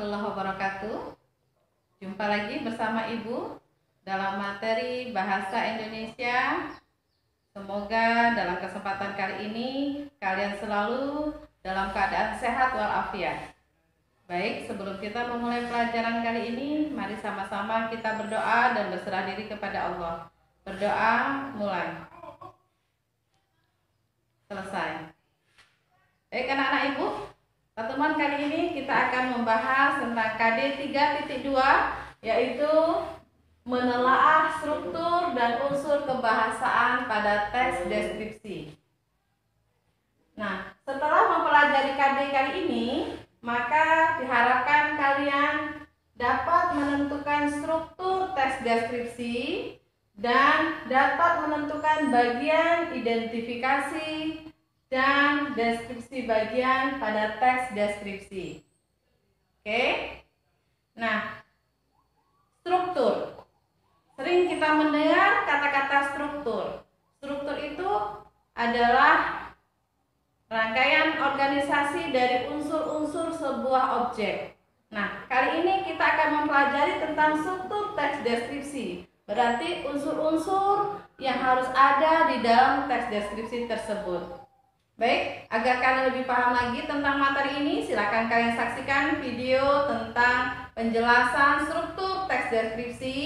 warahmatullahi wabarakatuh. Jumpa lagi bersama Ibu dalam materi Bahasa Indonesia. Semoga dalam kesempatan kali ini kalian selalu dalam keadaan sehat walafiat. Baik, sebelum kita memulai pelajaran kali ini, mari sama-sama kita berdoa dan berserah diri kepada Allah. Berdoa, mulai. Selesai. Baik anak-anak Ibu, pertemuan kali ini kita akan membahas tentang KD 3.2, yaitu menelaah struktur dan unsur kebahasaan pada teks deskripsi. Nah, setelah mempelajari KD kali ini, maka diharapkan kalian dapat menentukan struktur teks deskripsi dan dapat menentukan bagian identifikasi dan deskripsi bagian pada teks deskripsi. Oke? Nah, struktur. Sering kita mendengar kata-kata struktur. Struktur itu adalah rangkaian organisasi dari unsur-unsur sebuah objek. Nah, kali ini kita akan mempelajari tentang struktur teks deskripsi. Berarti unsur-unsur yang harus ada di dalam teks deskripsi tersebut. Baik, agar kalian lebih paham lagi tentang materi ini, silakan kalian saksikan video tentang penjelasan struktur teks deskripsi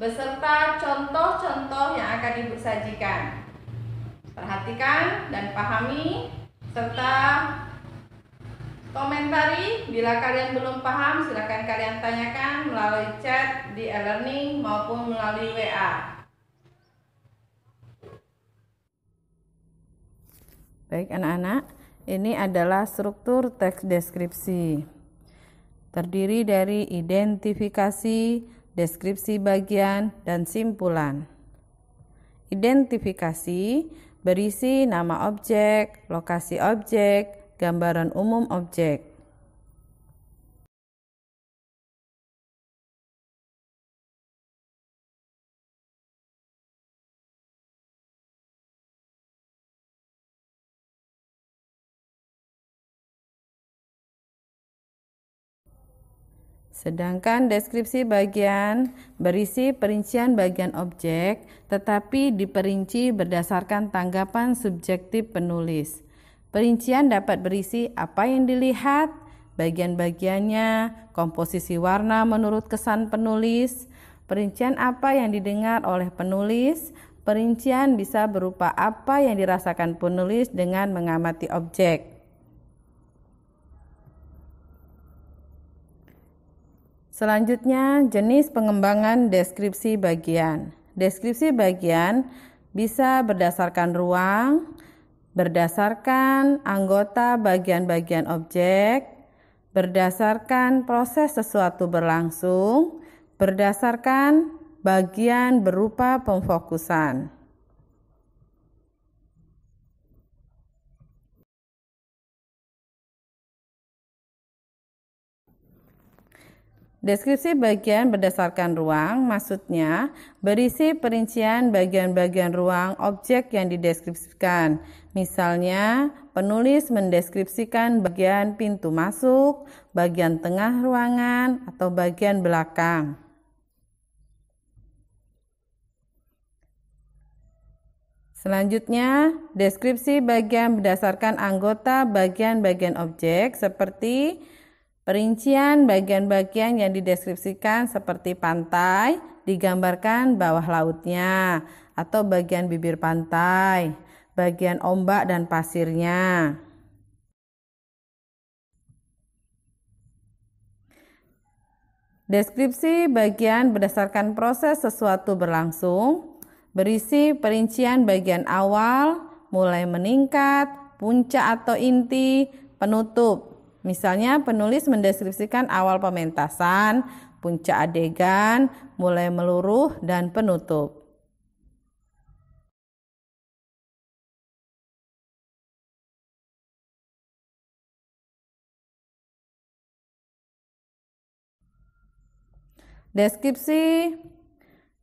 beserta contoh-contoh yang akan Ibu sajikan. Perhatikan dan pahami serta komentari. Bila kalian belum paham, silakan kalian tanyakan melalui chat di e-learning maupun melalui WA. Baik anak-anak, ini adalah struktur teks deskripsi. Terdiri dari identifikasi, deskripsi bagian, dan simpulan. Identifikasi berisi nama objek, lokasi objek, gambaran umum objek. Sedangkan deskripsi bagian berisi perincian bagian objek, tetapi diperinci berdasarkan tanggapan subjektif penulis. Perincian dapat berisi apa yang dilihat, bagian-bagiannya, komposisi warna menurut kesan penulis, perincian apa yang didengar oleh penulis, perincian bisa berupa apa yang dirasakan penulis dengan mengamati objek. Selanjutnya, jenis pengembangan deskripsi bagian. Deskripsi bagian bisa berdasarkan ruang, berdasarkan anggota bagian-bagian objek, berdasarkan proses sesuatu berlangsung, berdasarkan bagian berupa pemfokusan. Deskripsi bagian berdasarkan ruang, maksudnya berisi perincian bagian-bagian ruang objek yang dideskripsikan. Misalnya, penulis mendeskripsikan bagian pintu masuk, bagian tengah ruangan, atau bagian belakang. Selanjutnya, deskripsi bagian berdasarkan anggota bagian-bagian objek seperti perincian bagian-bagian yang dideskripsikan seperti pantai, digambarkan bawah lautnya, atau bagian bibir pantai, bagian ombak dan pasirnya. Deskripsi bagian berdasarkan proses sesuatu berlangsung, berisi perincian bagian awal, mulai meningkat, puncak atau inti, penutup. Misalnya penulis mendeskripsikan awal pementasan, puncak adegan, mulai meluruh, dan penutup. Deskripsi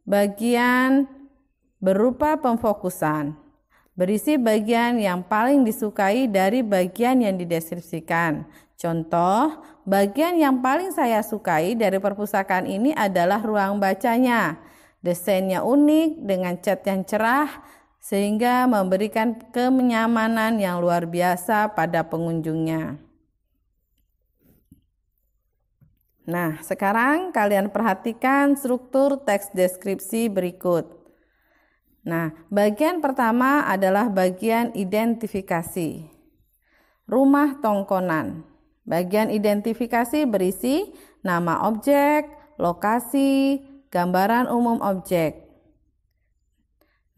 bagian berupa pemfokusan. Berisi bagian yang paling disukai dari bagian yang dideskripsikan. Contoh, bagian yang paling saya sukai dari perpustakaan ini adalah ruang bacanya. Desainnya unik dengan cat yang cerah sehingga memberikan kenyamanan yang luar biasa pada pengunjungnya. Nah, sekarang kalian perhatikan struktur teks deskripsi berikut. Nah, bagian pertama adalah bagian identifikasi. Rumah tongkonan. Bagian identifikasi berisi nama objek, lokasi, gambaran umum objek.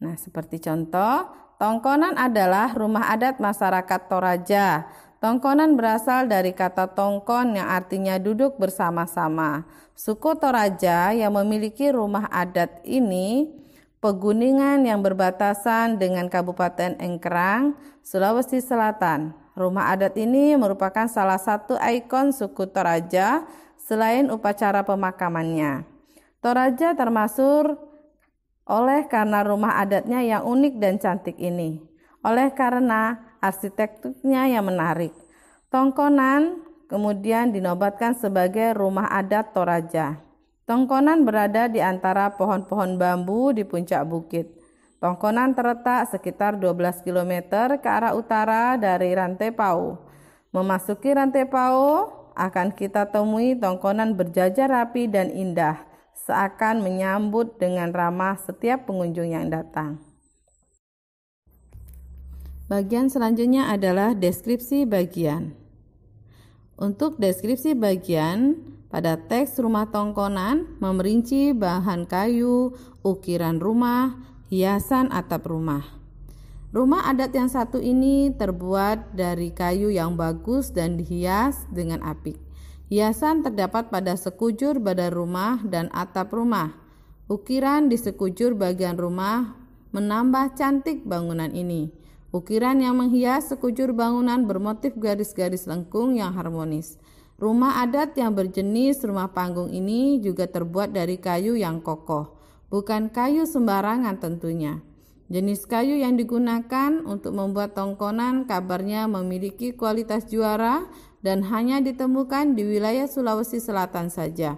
Nah, seperti contoh, tongkonan adalah rumah adat masyarakat Toraja. Tongkonan berasal dari kata tongkon yang artinya duduk bersama-sama. Suku Toraja yang memiliki rumah adat ini pegunungan yang berbatasan dengan Kabupaten Engkerang, Sulawesi Selatan. Rumah adat ini merupakan salah satu ikon suku Toraja selain upacara pemakamannya. Toraja termasuk oleh karena rumah adatnya yang unik dan cantik ini. Oleh karena arsitekturnya yang menarik. Tongkonan kemudian dinobatkan sebagai rumah adat Toraja. Tongkonan berada di antara pohon-pohon bambu di puncak bukit. Tongkonan terletak sekitar 12 km ke arah utara dari Rantai Pau. Memasuki Rantai Pau, akan kita temui tongkonan berjajar rapi dan indah, seakan menyambut dengan ramah setiap pengunjung yang datang. Bagian selanjutnya adalah deskripsi bagian. Untuk deskripsi bagian, pada teks rumah tongkonan memerinci bahan kayu, ukiran rumah, hiasan atap rumah. Rumah adat yang satu ini terbuat dari kayu yang bagus dan dihias dengan apik. Hiasan terdapat pada sekujur badan rumah dan atap rumah. Ukiran di sekujur bagian rumah menambah cantik bangunan ini. Ukiran yang menghias sekujur bangunan bermotif garis-garis lengkung yang harmonis. Rumah adat yang berjenis rumah panggung ini juga terbuat dari kayu yang kokoh, bukan kayu sembarangan tentunya. Jenis kayu yang digunakan untuk membuat tongkonan kabarnya memiliki kualitas juara dan hanya ditemukan di wilayah Sulawesi Selatan saja.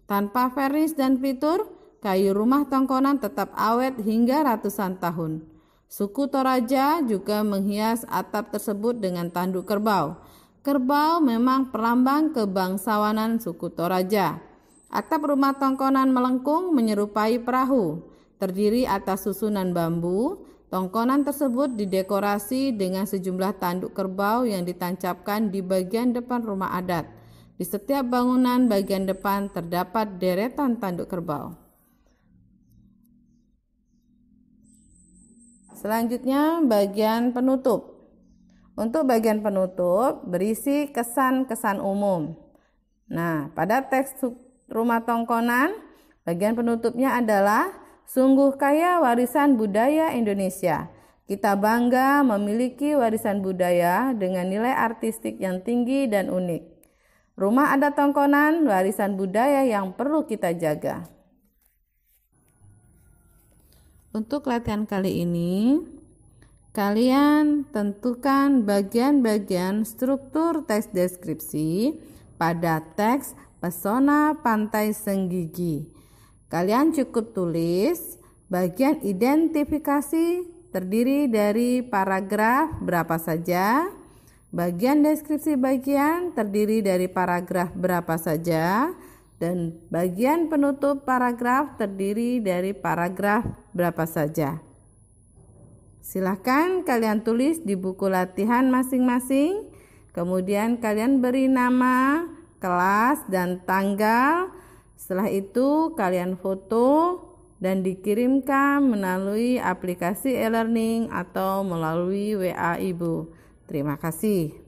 Tanpa vernis dan fitur, kayu rumah tongkonan tetap awet hingga ratusan tahun. Suku Toraja juga menghias atap tersebut dengan tanduk kerbau. Kerbau memang perlambang kebangsawanan suku Toraja. Atap rumah tongkonan melengkung menyerupai perahu, terdiri atas susunan bambu. Tongkonan tersebut didekorasi dengan sejumlah tanduk kerbau yang ditancapkan di bagian depan rumah adat. Di setiap bangunan bagian depan terdapat deretan tanduk kerbau. Selanjutnya bagian penutup. Untuk bagian penutup berisi kesan-kesan umum. Nah, pada teks rumah tongkonan, bagian penutupnya adalah sungguh kaya warisan budaya Indonesia. Kita bangga memiliki warisan budaya dengan nilai artistik yang tinggi dan unik. Rumah adat tongkonan warisan budaya yang perlu kita jaga. Untuk latihan kali ini, kalian tentukan bagian-bagian struktur teks deskripsi pada teks Pesona Pantai Senggigi. Kalian cukup tulis bagian identifikasi terdiri dari paragraf berapa saja, bagian deskripsi bagian terdiri dari paragraf berapa saja, dan bagian penutup paragraf terdiri dari paragraf berapa saja. Silakan kalian tulis di buku latihan masing-masing, kemudian kalian beri nama, kelas, dan tanggal. Setelah itu kalian foto dan dikirimkan melalui aplikasi e-learning atau melalui WA Ibu. Terima kasih.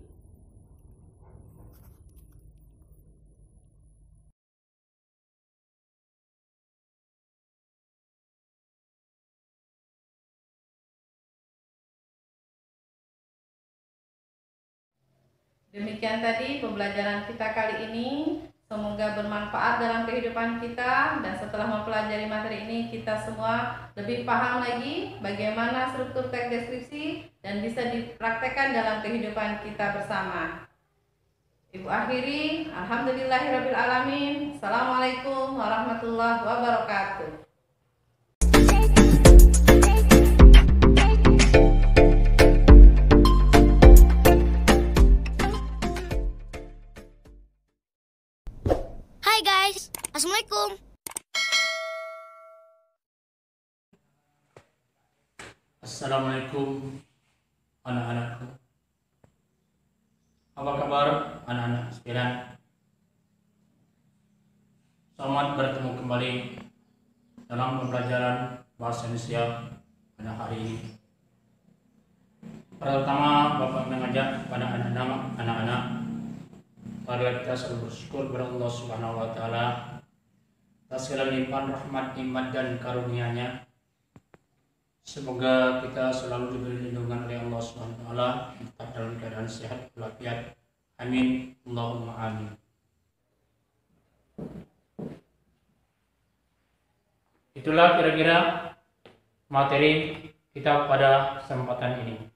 Demikian tadi pembelajaran kita kali ini. Semoga bermanfaat dalam kehidupan kita, dan setelah mempelajari materi ini kita semua lebih paham lagi bagaimana struktur teks deskripsi dan bisa dipraktekkan dalam kehidupan kita bersama. Ibu akhiri, alhamdulillahirabbil alamin. Assalamualaikum warahmatullahi wabarakatuh. Hai guys, Assalamualaikum. Assalamualaikum anak-anakku. Apa kabar anak-anak sekalian? Selamat bertemu kembali dalam pembelajaran bahasa Indonesia pada hari ini. Pertama, Bapak mengajak kepada anak-anak, marilah kita selalu bersyukur kepada Allah Subhanahu wa taala atas segala limpahan rahmat, nikmat dan karunia-Nya. Semoga kita selalu diberi lindungan oleh Allah Subhanahu wa taala, tetap dalam keadaan sehat walafiat. Amin. Allahumma amin. Itulah kira-kira materi kita pada kesempatan ini.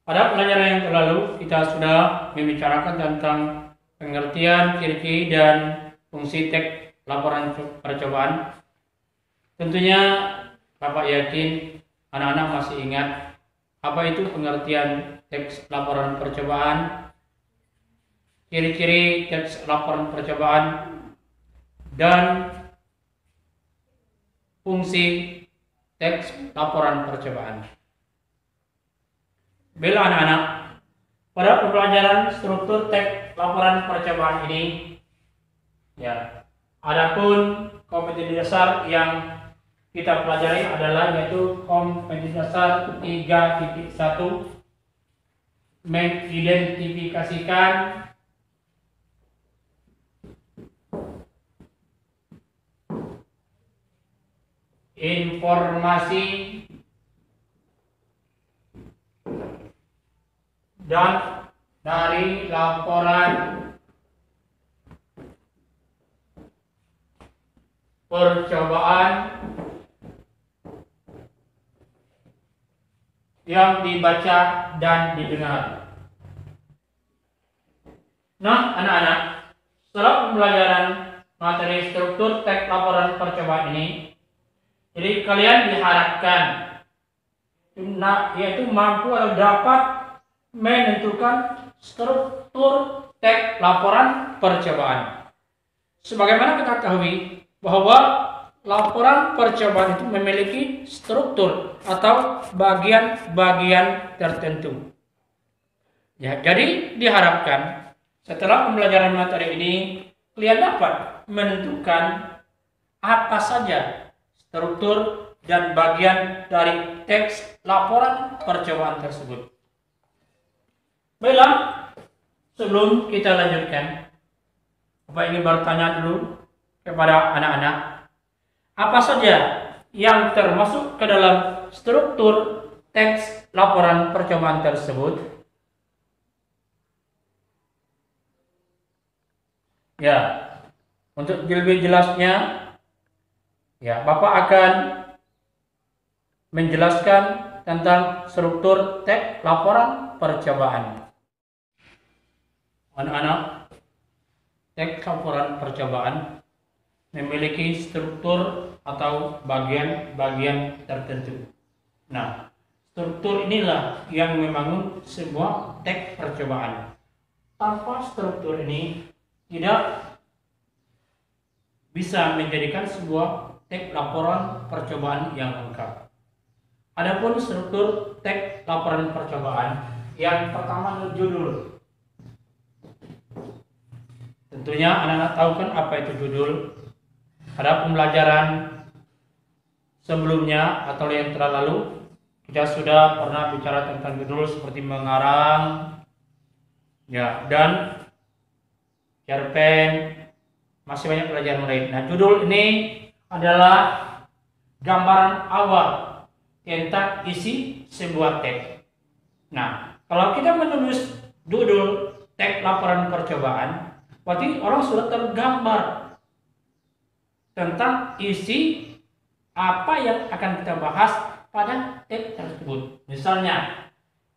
Pada pelajaran yang terlalu kita sudah membicarakan tentang pengertian, ciri-ciri dan fungsi teks laporan percobaan. Tentunya Bapak yakin anak-anak masih ingat apa itu pengertian teks laporan percobaan, ciri-ciri teks laporan percobaan, dan fungsi teks laporan percobaan. Bila anak-anak, pada pembelajaran struktur teks laporan percobaan ini, ya, adapun kompetensi dasar yang kita pelajari adalah yaitu kompetensi dasar 3.1, mengidentifikasikan informasi dan dari laporan percobaan yang dibaca dan didengar. Nah, anak-anak, setelah pembelajaran materi struktur teks laporan percobaan ini, jadi kalian diharapkan yaitu mampu atau dapat menentukan struktur teks laporan percobaan. Sebagaimana kita ketahui bahwa laporan percobaan itu memiliki struktur atau bagian-bagian tertentu. Ya, jadi diharapkan setelah pembelajaran materi ini kalian dapat menentukan apa saja struktur dan bagian dari teks laporan percobaan tersebut. Baiklah, sebelum kita lanjutkan, Bapak ingin bertanya dulu kepada anak-anak, apa saja yang termasuk ke dalam struktur teks laporan percobaan tersebut? Ya, untuk lebih jelasnya, ya, Bapak akan menjelaskan tentang struktur teks laporan percobaan. Anak-anak, teks laporan percobaan memiliki struktur atau bagian-bagian tertentu. Nah, struktur inilah yang membangun sebuah teks percobaan. Tanpa struktur ini tidak bisa menjadikan sebuah teks laporan percobaan yang lengkap. Adapun struktur teks laporan percobaan, yang pertama adalah judul. Tentunya anak-anak tahu kan apa itu judul. Pada pembelajaran sebelumnya atau yang telah lalu kita sudah pernah bicara tentang judul seperti mengarang, ya, dan cerpen, masih banyak pelajaran lain. Nah, judul ini adalah gambaran awal tentang isi sebuah teks. Nah, kalau kita menulis judul teks laporan percobaan, berarti orang sudah tergambar tentang isi apa yang akan kita bahas pada teks tersebut. Misalnya,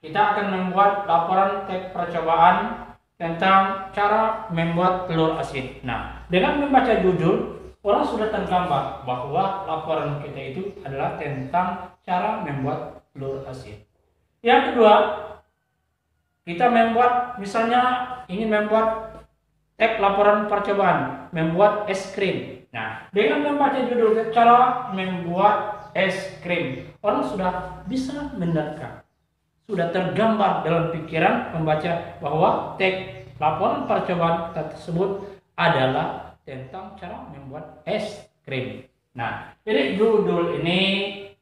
kita akan membuat laporan teks percobaan tentang cara membuat telur asin. Nah, dengan membaca judul, orang sudah tergambar bahwa laporan kita itu adalah tentang cara membuat telur asin. Yang kedua, kita membuat, misalnya ingin membuat teks laporan percobaan, membuat es krim. Nah, dengan membaca judul cara membuat es krim, orang sudah bisa menerka, sudah tergambar dalam pikiran membaca bahwa teks laporan percobaan tersebut adalah tentang cara membuat es krim. Nah, jadi judul ini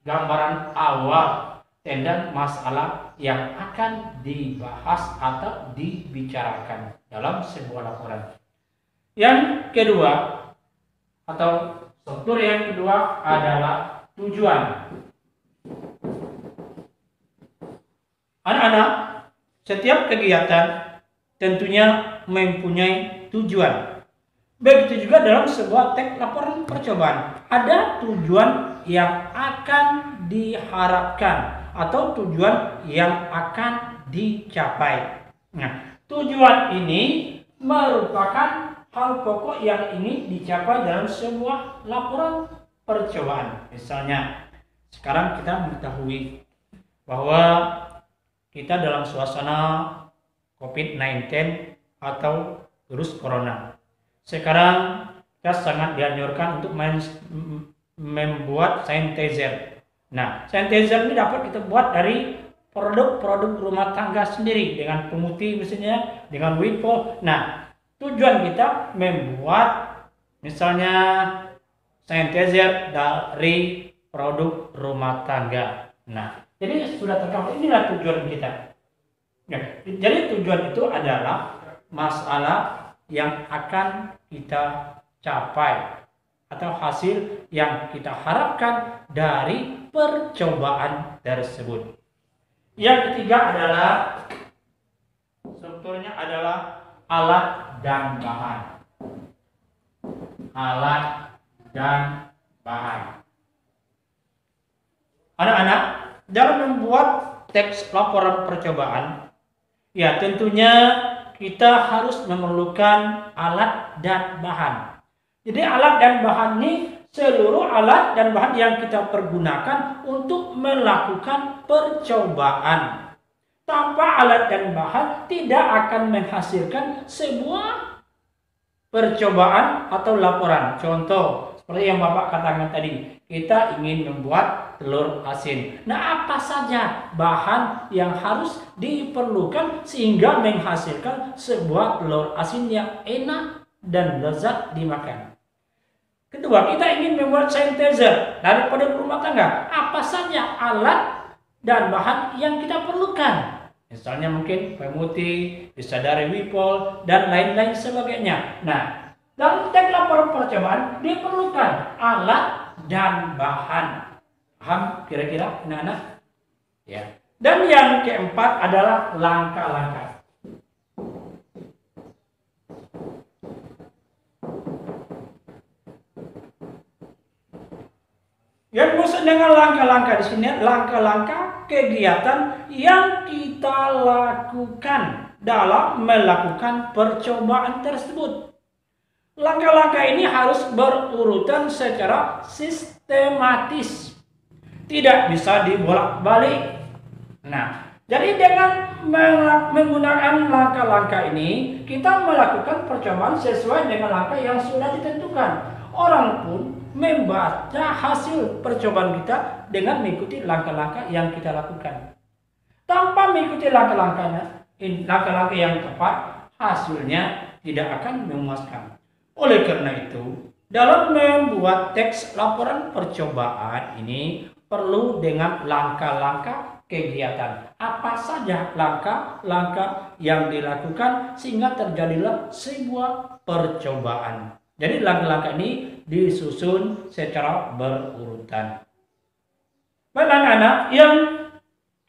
gambaran awal tentang masalah yang akan dibahas atau dibicarakan dalam sebuah laporan. Yang kedua, atau struktur yang kedua adalah tujuan. Anak-anak, setiap kegiatan tentunya mempunyai tujuan. Begitu juga dalam sebuah teks laporan percobaan, ada tujuan yang akan diharapkan atau tujuan yang akan dicapai. Nah, tujuan ini merupakan hal pokok yang ingin dicapai dalam sebuah laporan percobaan. Misalnya, sekarang kita mengetahui bahwa kita dalam suasana COVID-19 atau virus corona. Sekarang kita sangat dianjurkan untuk membuat sanitizer. Nah, sanitizer ini dapat kita buat dari produk-produk rumah tangga sendiri dengan pemutih misalnya, dengan Wipol. Nah, tujuan kita membuat misalnya sanitizer dari produk rumah tangga. Nah, jadi sudah tergambar, inilah tujuan kita. Ya, jadi tujuan itu adalah masalah yang akan kita capai atau hasil yang kita harapkan dari percobaan tersebut. Yang ketiga adalah strukturnya adalah alat dan bahan. Alat dan bahan. Anak-anak, dalam membuat teks laporan percobaan, ya tentunya kita harus memerlukan alat dan bahan. Jadi alat dan bahan ini seluruh alat dan bahan yang kita pergunakan untuk melakukan percobaan. Tanpa alat dan bahan tidak akan menghasilkan sebuah percobaan atau laporan. Contoh, seperti yang Bapak katakan tadi, kita ingin membuat telur asin. Nah, apa saja bahan yang harus diperlukan sehingga menghasilkan sebuah telur asin yang enak dan lezat dimakan? Kedua, kita ingin membuat sanitizer dari produk rumah tangga. Apa saja alat dan bahan yang kita perlukan? Misalnya mungkin pemutih, bisa dari Wipol, dan lain-lain sebagainya. Nah, dalam teks laporan percobaan diperlukan alat dan bahan. Paham kira-kira anak-anak? Ya. Dan yang keempat adalah langkah-langkah. Yang maksud dengan langkah-langkah di sini, langkah-langkah kegiatan yang kita lakukan dalam melakukan percobaan tersebut. Langkah-langkah ini harus berurutan secara sistematis, tidak bisa dibolak-balik. Nah, jadi dengan menggunakan langkah-langkah ini, kita melakukan percobaan sesuai dengan langkah yang sudah ditentukan. Orang pun membaca hasil percobaan kita dengan mengikuti langkah-langkah yang kita lakukan. Tanpa mengikuti langkah-langkah yang tepat, hasilnya tidak akan memuaskan. Oleh karena itu, dalam membuat teks laporan percobaan ini perlu dengan langkah-langkah kegiatan. Apa saja langkah-langkah yang dilakukan sehingga terjadilah sebuah percobaan. Jadi langkah-langkah ini disusun secara berurutan. Baik anak-anak, yang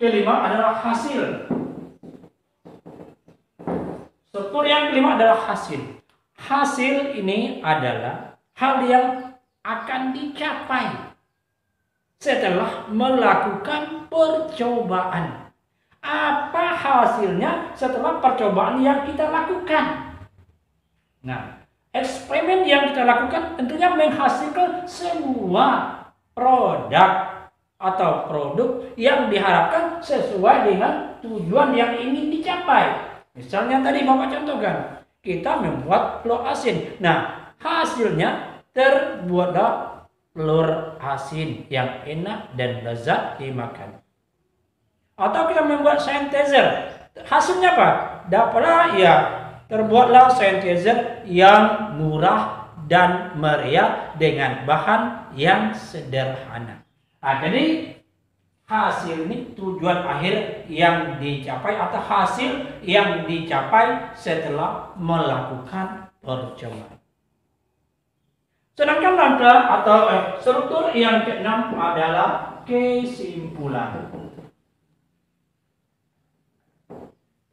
kelima adalah hasil. Struktur yang kelima adalah hasil. Hasil ini adalah hal yang akan dicapai setelah melakukan percobaan. Apa hasilnya setelah percobaan yang kita lakukan? Nah, eksperimen yang kita lakukan tentunya menghasilkan sebuah produk atau produk yang diharapkan sesuai dengan tujuan yang ingin dicapai. Misalnya tadi Bapak contohkan, kita membuat telur asin. Nah, hasilnya terbuatlah telur asin yang enak dan lezat dimakan. Atau kita membuat sanitizer. Hasilnya apa? Dapatlah terbuatlah sanitizer yang murah dan meriah dengan bahan yang sederhana. Nah, jadi hasil ini tujuan akhir yang dicapai atau hasil yang dicapai setelah melakukan percobaan. Sedangkan langkah atau struktur yang keenam adalah kesimpulan.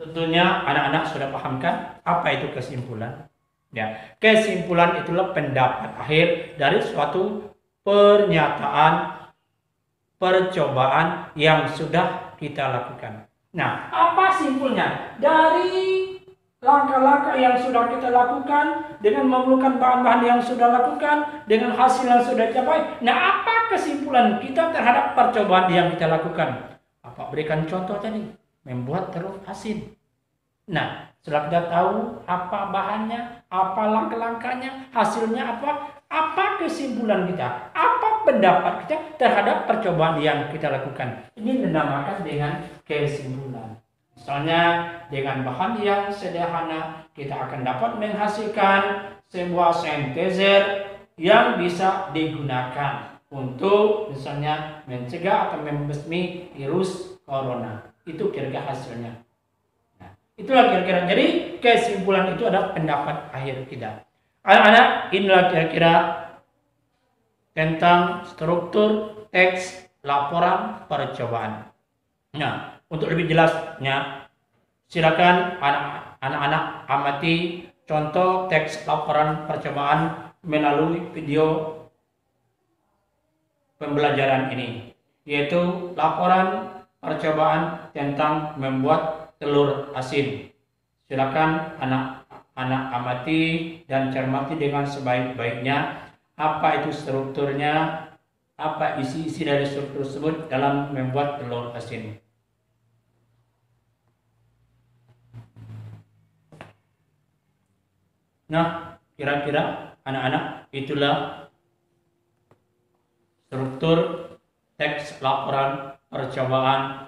Tentunya anak-anak sudah pahamkan apa itu kesimpulan? Ya, kesimpulan itulah pendapat akhir dari suatu pernyataan percobaan yang sudah kita lakukan. Nah, apa simpulnya? Dari langkah-langkah yang sudah kita lakukan, dengan memerlukan bahan-bahan yang sudah lakukan, dengan hasil yang sudah dicapai. Nah, apa kesimpulan kita terhadap percobaan yang kita lakukan? Apa berikan contoh tadi? Membuat telur asin. Nah, setelah kita tahu apa bahannya, apa langkah-langkahnya, hasilnya apa kesimpulan kita, apa pendapat kita terhadap percobaan yang kita lakukan. Ini dinamakan dengan kesimpulan. Misalnya dengan bahan yang sederhana kita akan dapat menghasilkan sebuah sanitizer yang bisa digunakan untuk misalnya mencegah atau membasmi virus corona. Itu kira-kira hasilnya. Nah, itulah kira-kira. Jadi kesimpulan itu adalah pendapat akhir kita. Anak-anak, inilah kira-kira tentang struktur teks laporan percobaan. Nah, untuk lebih jelasnya, silakan anak-anak amati contoh teks laporan percobaan melalui video pembelajaran ini, yaitu laporan percobaan tentang membuat telur asin. Silakan anak-anak amati dan cermati dengan sebaik-baiknya apa itu strukturnya, apa isi-isi dari struktur tersebut dalam membuat telur asin. Nah, kira-kira anak-anak itulah struktur teks laporan percobaan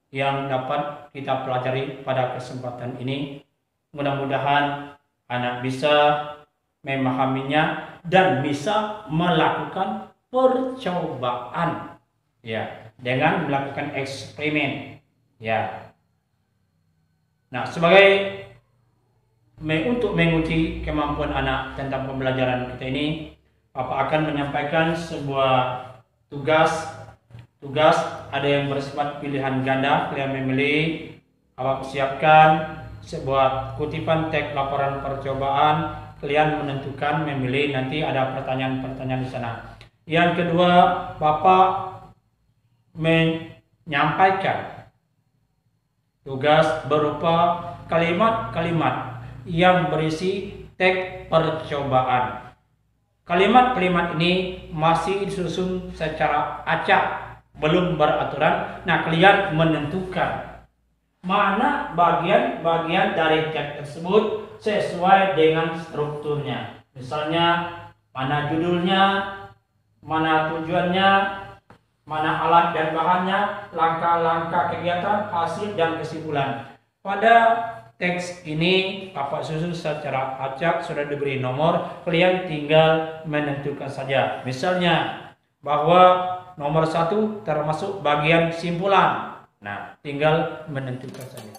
yang dapat kita pelajari pada kesempatan ini. Mudah-mudahan anak bisa memahaminya dan bisa melakukan percobaan ya dengan melakukan eksperimen ya. Nah, sebagai untuk menguji kemampuan anak tentang pembelajaran kita ini, Bapak akan menyampaikan sebuah tugas ada yang bersifat pilihan ganda. Kalian memilih, Bapak siapkan sebuah kutipan teks laporan percobaan. Kalian menentukan, memilih, nanti ada pertanyaan-pertanyaan di sana. Yang kedua, Bapak menyampaikan tugas berupa kalimat-kalimat yang berisi teks percobaan. Kalimat-kalimat ini masih disusun secara acak, belum beraturan. Nah, kalian menentukan mana bagian-bagian dari teks tersebut sesuai dengan strukturnya. Misalnya, mana judulnya, mana tujuannya, mana alat dan bahannya, langkah-langkah kegiatan, hasil, dan kesimpulan. Pada teks ini Bapak susun secara acak, sudah diberi nomor, kalian tinggal menentukan saja. Misalnya bahwa nomor 1 termasuk bagian simpulan. Nah, tinggal menentukan saja.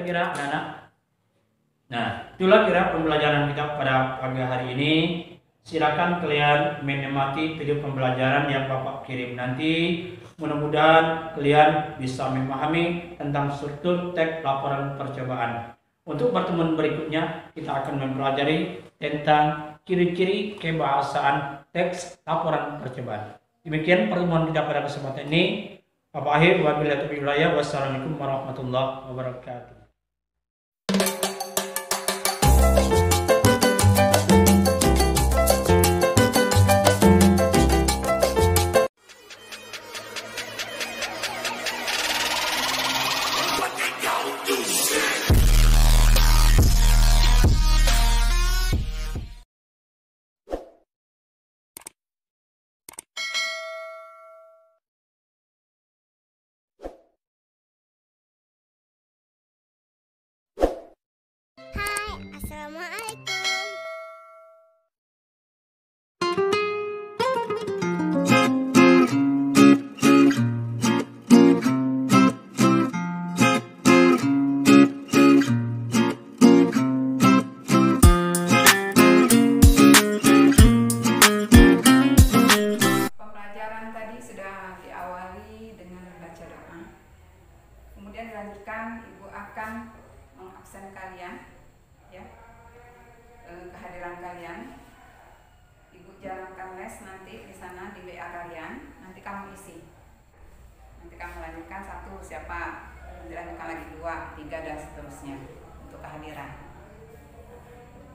kira-kira anak-anak? Nah, itulah kira pembelajaran kita pada pagi hari ini. Silakan kalian menikmati video pembelajaran yang Bapak kirim nanti. Mudah-mudahan kalian bisa memahami tentang struktur teks laporan percobaan. Untuk pertemuan berikutnya, kita akan mempelajari tentang ciri-ciri kebahasaan teks laporan percobaan. Demikian pertemuan kita pada kesempatan ini. Bapak akhir, wabillahi taufiq wal hidayah. Wassalamualaikum warahmatullahi wabarakatuh. Assalamualaikum. Pembelajaran tadi sudah diawali dengan membaca doa. dilanjutkan, Ibu akan mengabsen kalian, ya, kehadiran kalian. Ibu jalankan les nanti di sana di WA kalian, nanti kamu isi. Nanti kamu lanjutkan 1 siapa, nanti lanjutkan lagi 2, 3 dan seterusnya untuk kehadiran.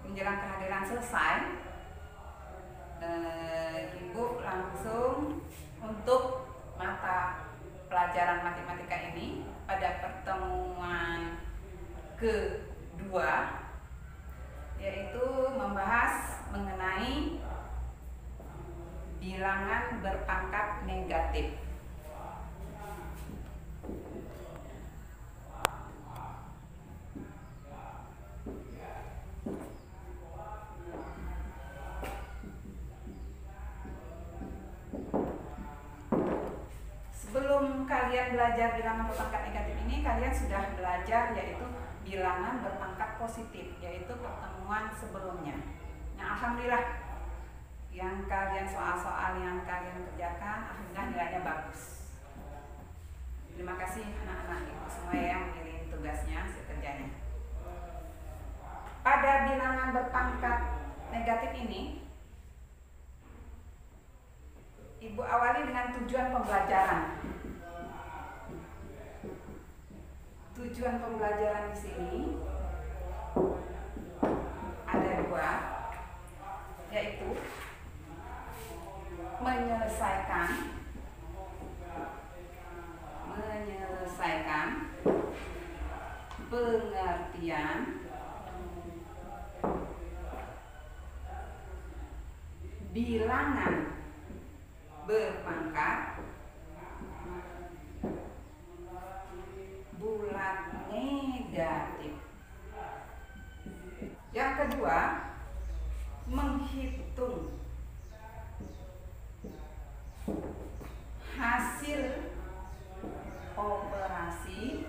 Menjelang kehadiran selesai, Ibu langsung untuk mata pelajaran matematika ini pada pertemuan kedua, yaitu membahas mengenai bilangan berpangkat negatif. Sebelum kalian belajar bilangan berpangkat negatif ini, kalian sudah belajar yaitu bilangan berpangkat positif, yaitu pertemuan sebelumnya. Nah, alhamdulillah yang kalian soal-soal yang kalian kerjakan, alhamdulillah nilainya bagus. Terima kasih anak-anak Ibu semua yang mengirim tugasnya, hasil kerjanya. Pada bilangan berpangkat negatif ini, Ibu awali dengan tujuan pembelajaran. Tujuan pembelajaran di sini ada 2, yaitu menyelesaikan pengertian bilangan berpangkat bulat negatif. Yang kedua, menghitung hasil operasi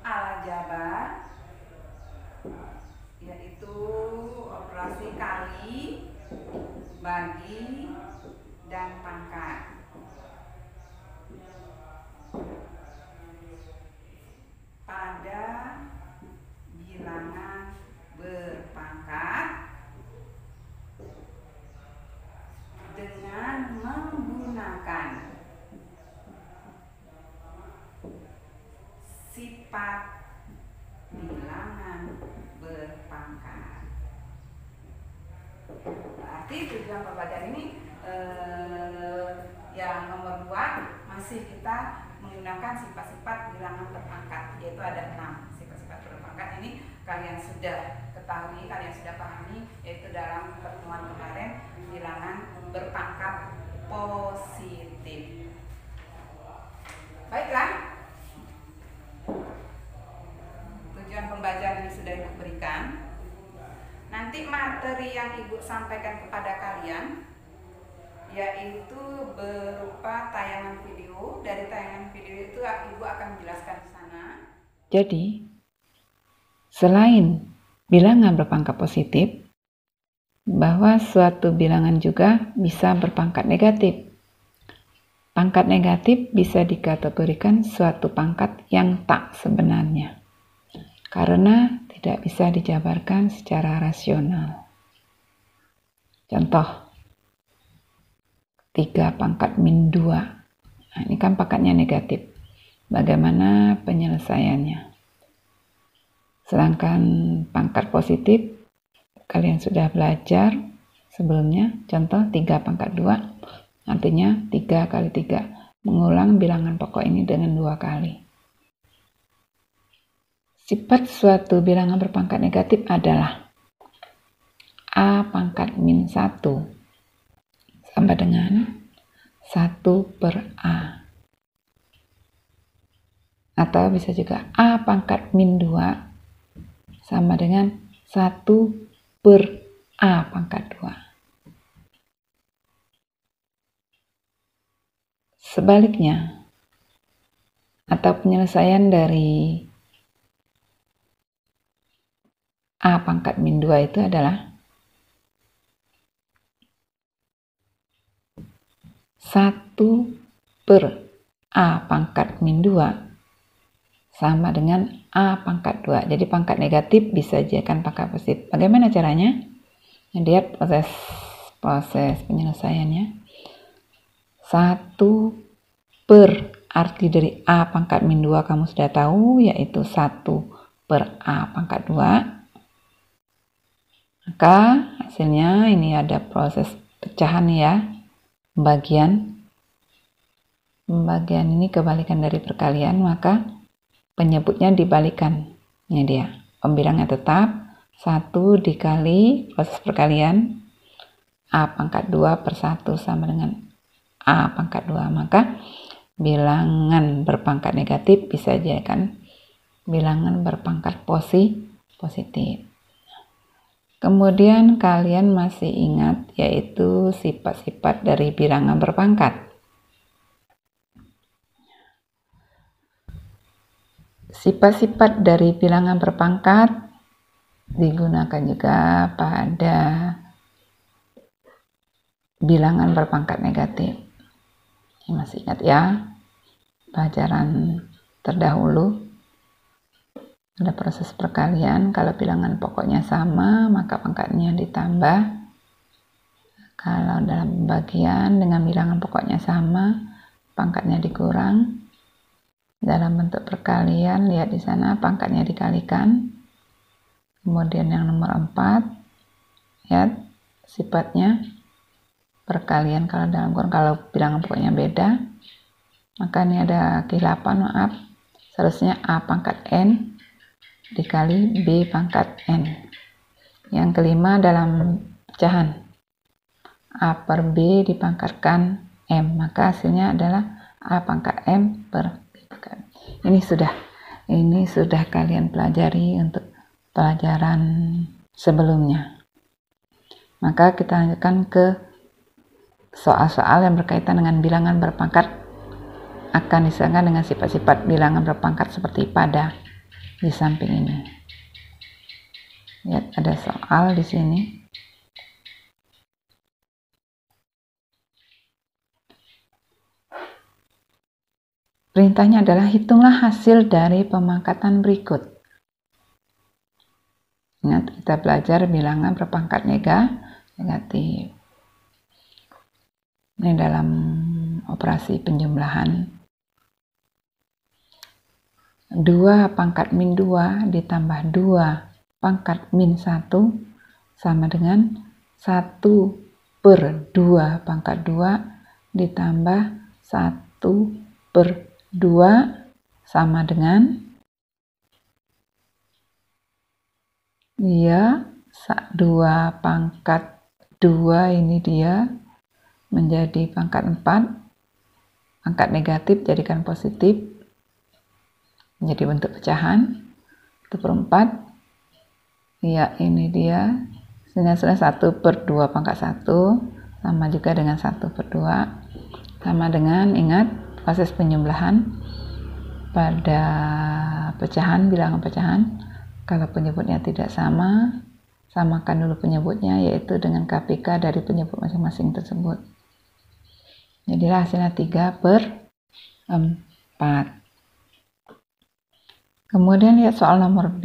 aljabar, yaitu operasi kali, bagi, dan pangkat. Pada bilangan berpangkat dengan menggunakan sifat bilangan berpangkat. Berarti tujuan pembelajaran ini yang nomor 2 masih kita menggunakan sifat-sifat bilangan berpangkat, yaitu ada 6 sifat-sifat berpangkat. Ini kalian sudah ketahui, kalian sudah pahami, yaitu dalam pertemuan kemarin bilangan berpangkat positif. Baiklah, tujuan pembelajaran ini sudah Ibu berikan. Nanti materi yang Ibu sampaikan kepada kalian yaitu berupa tayangan video. Dari tayangan video itu Ibu akan menjelaskan di sana. Jadi, selain bilangan berpangkat positif, bahwa suatu bilangan juga bisa berpangkat negatif. Pangkat negatif bisa dikategorikan suatu pangkat yang tak sebenarnya, karena tidak bisa dijabarkan secara rasional. Contoh, 3 pangkat min 2. Nah, ini kan pangkatnya negatif. Bagaimana penyelesaiannya? Sedangkan pangkat positif, kalian sudah belajar sebelumnya. Contoh 3 pangkat 2, artinya 3 kali 3. Mengulang bilangan pokok ini dengan 2 kali. Sifat suatu bilangan berpangkat negatif adalah A pangkat min 1 sama dengan 1/A. Atau bisa juga A pangkat min 2 sama dengan 1/A pangkat 2. Sebaliknya, atau penyelesaian dari A pangkat min 2 itu adalah 1/A A pangkat min 2 sama dengan A pangkat 2. Jadi pangkat negatif bisa dijadikan pangkat positif. Bagaimana caranya? Lihat proses penyelesaiannya. 1 per arti dari A pangkat min 2 kamu sudah tahu, yaitu 1 per A pangkat 2. Maka hasilnya ini ada proses pecahan ya, pembagian ini kebalikan dari perkalian, maka penyebutnya dibalikan. Ini dia, pembilangnya tetap 1 dikali proses perkalian A pangkat 2 per 1 sama dengan A pangkat 2, maka bilangan berpangkat negatif bisa dijadikan bilangan berpangkat positif. Kemudian kalian masih ingat yaitu sifat-sifat dari bilangan berpangkat. Sifat-sifat dari bilangan berpangkat digunakan juga pada bilangan berpangkat negatif. Ini masih ingat ya, pelajaran terdahulu ada proses perkalian. Kalau bilangan pokoknya sama maka pangkatnya ditambah. Kalau dalam pembagian dengan bilangan pokoknya sama pangkatnya dikurang. Dalam bentuk perkalian lihat di sana pangkatnya dikalikan. Kemudian yang nomor 4 lihat sifatnya perkalian kalau dalam kurang, kalau bilangan pokoknya beda maka ini ada kehilapan, maaf, seharusnya A pangkat N dikali B pangkat N. Yang kelima dalam pecahan A per B dipangkatkan M, maka hasilnya adalah A pangkat M per B pangkat M. Ini sudah kalian pelajari untuk pelajaran sebelumnya. Maka kita lanjutkan ke soal-soal yang berkaitan dengan bilangan berpangkat, akan disangka dengan sifat-sifat bilangan berpangkat seperti pada di samping ini. Lihat ada soal di sini. Perintahnya adalah hitunglah hasil dari pemangkatan berikut. Ingat kita belajar bilangan berpangkat negatif. Ini dalam operasi penjumlahan. 2 pangkat min 2 ditambah 2 pangkat min 1 sama dengan 1 per 2 pangkat 2 ditambah 1 per 2 sama dengan 2 pangkat 2 ini dia menjadi pangkat 4, pangkat negatif jadikan positif, menjadi bentuk pecahan 1 per 4. Ya, ini dia hasilnya 1 per 2 pangkat 1 sama juga dengan 1 per 2 sama dengan, ingat proses penjumlahan pada pecahan, bilangan pecahan. Kalau penyebutnya tidak sama, samakan dulu penyebutnya yaitu dengan KPK dari penyebut masing-masing tersebut. Jadilah hasilnya 3 per 4. Kemudian lihat soal nomor B.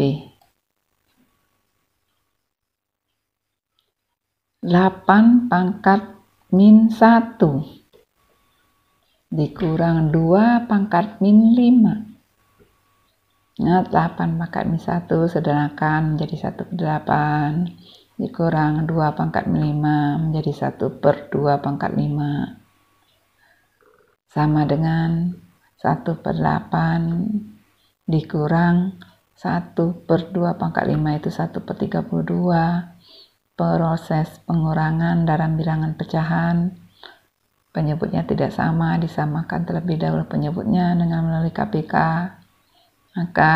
8 pangkat min 1 dikurang 2 pangkat min 5. Ingat 8 pangkat min 1 sederhanakan menjadi 1 per 8 dikurang 2 pangkat min 5 menjadi 1 per 2 pangkat 5 sama dengan 1 per 8 dikurang 1 per 2 pangkat 5 itu 1 per 32. Proses pengurangan dalam bilangan pecahan, penyebutnya tidak sama, disamakan terlebih dahulu penyebutnya dengan melalui KPK, maka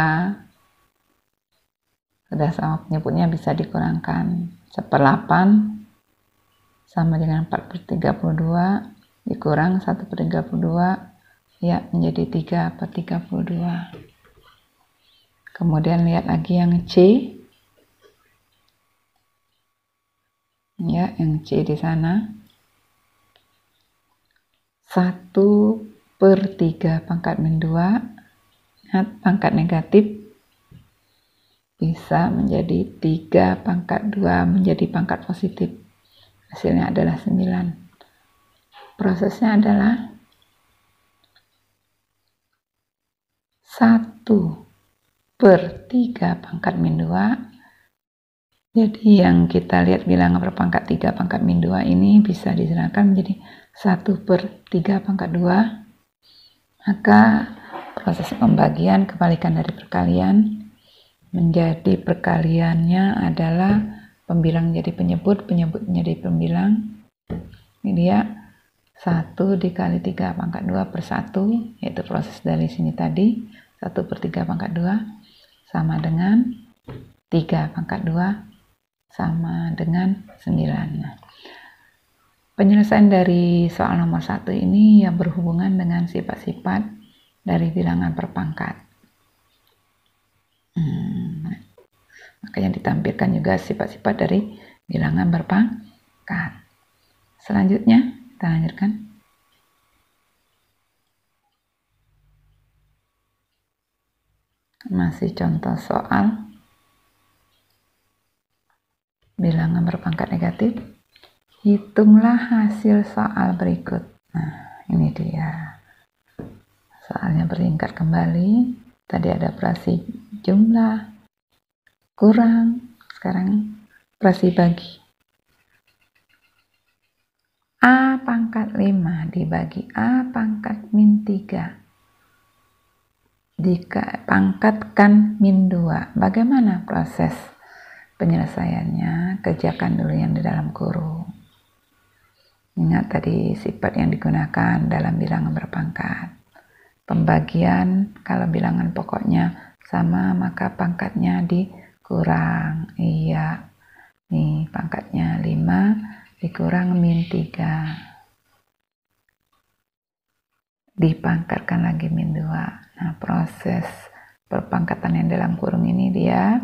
sudah sama penyebutnya bisa dikurangkan. 1/8 sama dengan 4 per 32 dikurang 1 per 32 ya menjadi 3 per 32. Kemudian lihat lagi yang C. Ya, yang C di sana. 1 per 3 pangkat min 2. Pangkat negatif bisa menjadi 3 pangkat 2 menjadi pangkat positif. Hasilnya adalah 9. Prosesnya adalah 1 per 3 pangkat min 2. Jadi yang kita lihat bilangan berpangkat 3 pangkat min 2 ini bisa diserahkan menjadi 1 per 3 pangkat 2. Maka proses pembagian kebalikan dari perkalian menjadi perkaliannya adalah pembilang jadi penyebut, penyebut menjadi pembilang. Ini dia 1 dikali 3 pangkat 2 per 1, yaitu proses dari sini tadi, 1 per 3 pangkat 2 sama dengan 3 pangkat 2 sama dengan 9. Nah, penyelesaian dari soal nomor 1 ini yang berhubungan dengan sifat-sifat dari bilangan berpangkat. Makanya ditampilkan juga sifat-sifat dari bilangan berpangkat. Selanjutnya kita lanjutkan. Masih contoh soal bilangan berpangkat negatif. Hitunglah hasil soal berikut. Nah, ini dia. Soalnya bertingkat kembali. Tadi ada operasi jumlah, kurang. Sekarang operasi bagi. A pangkat 5 dibagi A pangkat min 3. Pangkatkan min 2. Bagaimana proses penyelesaiannya? Kerjakan dulu yang di dalam kurung. Ingat tadi sifat yang digunakan dalam bilangan berpangkat. Pembagian, kalau bilangan pokoknya sama maka pangkatnya dikurang. Iya, nih pangkatnya 5 dikurang min 3. Dipangkatkan lagi min 2. Nah, proses perpangkatan yang dalam kurung ini dia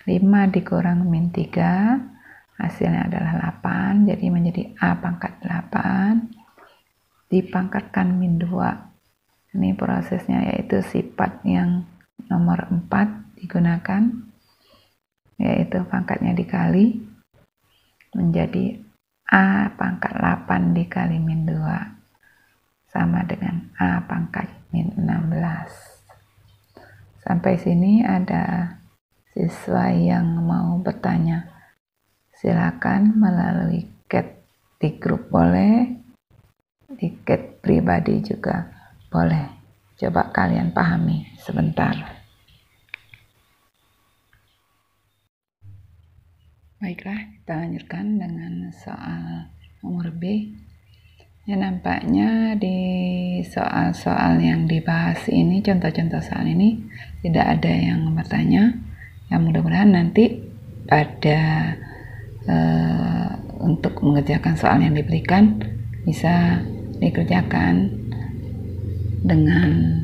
5 dikurang min 3, hasilnya adalah 8, jadi menjadi A pangkat 8, dipangkatkan min 2. Ini prosesnya yaitu sifat yang nomor 4 digunakan, yaitu pangkatnya dikali, menjadi A pangkat 8 dikali min 2, sama dengan A pangkat min 16. Sampai sini ada siswa yang mau bertanya, silakan melalui chat di grup boleh, di chat pribadi juga boleh. Coba kalian pahami sebentar. Baiklah, kita lanjutkan dengan soal nomor B. Ya, nampaknya di soal-soal yang dibahas ini, contoh-contoh soal ini tidak ada yang bertanya. Ya, mudah-mudahan nanti pada untuk mengerjakan soal yang diberikan bisa dikerjakan dengan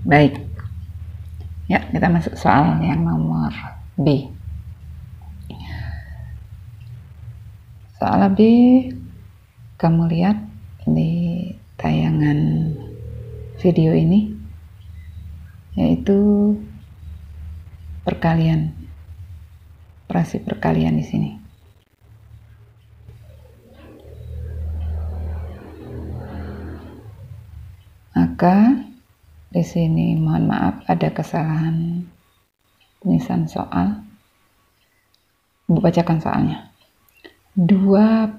baik. Ya, kita masuk soal yang nomor B. Soal B kamu lihat di tayangan video ini, yaitu perkalian, operasi perkalian di sini. Maka di sini mohon maaf ada kesalahan penulisan soal. Ibu bacakan soalnya. 2